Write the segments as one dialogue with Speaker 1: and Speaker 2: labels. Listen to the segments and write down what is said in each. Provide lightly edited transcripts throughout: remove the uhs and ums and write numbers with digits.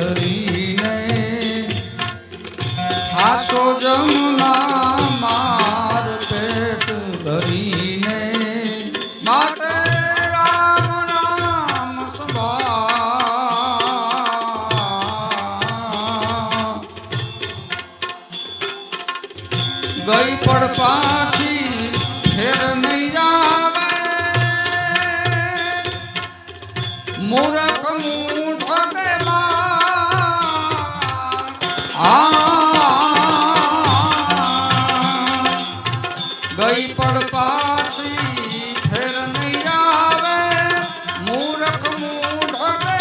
Speaker 1: ધરીને આસો જમના માર પેટ ભરીને માટે રામ નામ સંભાળ ગઈ પડ પાછી ફેર નહીં આવે મૂરખ મૂઠ ને ગઈ પડ પાછી ફેર નહીં આવે મૂરખ મૂઠ ને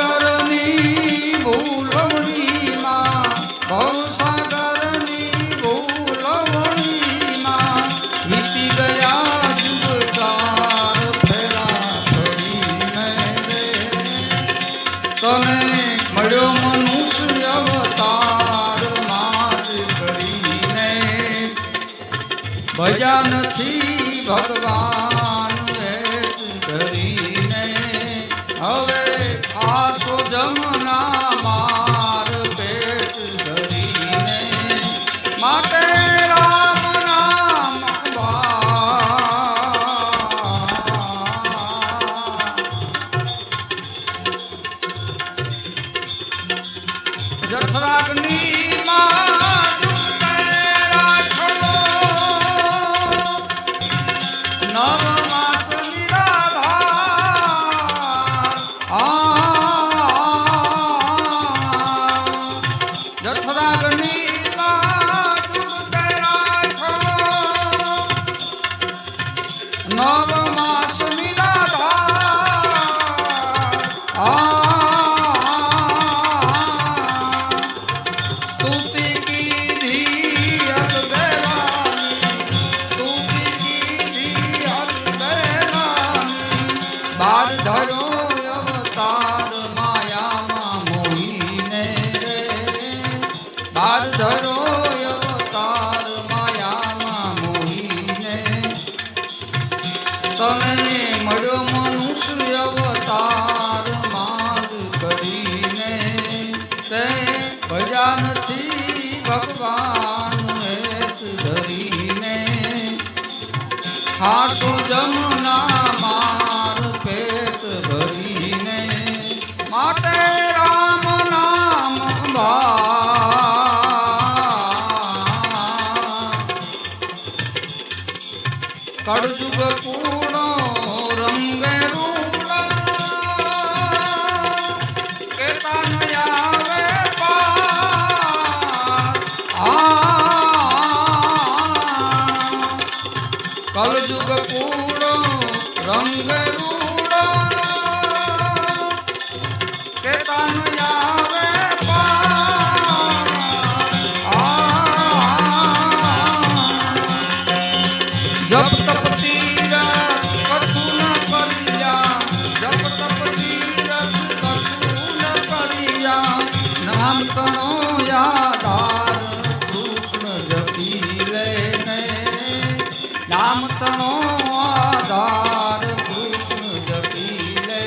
Speaker 1: ભવસાગરની ભૂલવણીમાં ભવસાગરની ભૂલવણીમાં વીતી ગયા જુગચાર ફેરા ફરીને રે તને મળ્યો મનુષ્ય અવતાર માર કરીને ભજા નથી ભગવાન હેત ધરીને હવે આસો જમના માર પેટ ધરીને માટે રામ નામ જઠરાગ્નિ માં રાખો નવ માસ જઠરાગ્નિ માં રાખો નવ માસ સ્તુતિ કીધી બાર ધરો અવતાર માયામાં મોહીને રે બાર ધરો અવતાર માયામાં મોહીને તને મળ્યો મનુષ્ય અવતાર માર કરીને તે ભજા નથી ભગવાન હેત ધરીને ખાસો જમના માર પેટ ભરીને માટે રામ નામ કળજુગ પૂર્ણો રંગે રૂડો કેતા ન આવે કળજુગ પૂર્ણો રંગે રૂડો કેતા ન આવે જપ તપ તીરથ કછું ન કર્યા જપ તપ તીરથ કછું ન કર્યા નામ તણો યાદાર કૃષ્ણ જપી લેને નામ તણો આધાર કૃષ્ણ જપી લે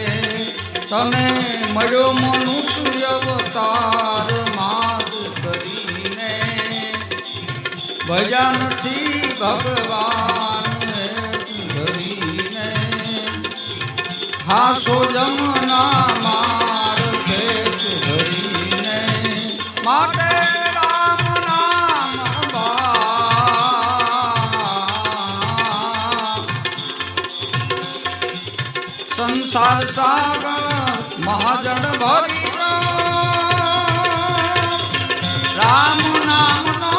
Speaker 1: તને મળ્યો મનુષ્ય અવતાર માર કરીને ભજા નથી ભગવાન ધરીને હાસો જમના માર પેટ ધરીને માટે રામ નામ સંસાર સાગર મહાજન ભરી રામ નામ નો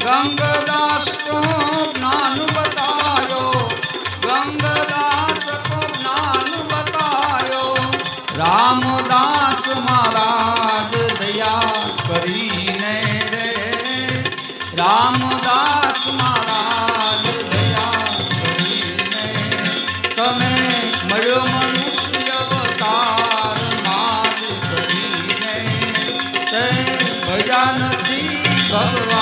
Speaker 1: ગંગદાસ को ज्ञान बतायो गंगदास को ज्ञान बतायो रामदास महाराज दया કરીને રે રામદાસ મહારાજ દયા કરીને તમે મળ્યો મનુષ્ય અવતાર માર કરીને ભગવાન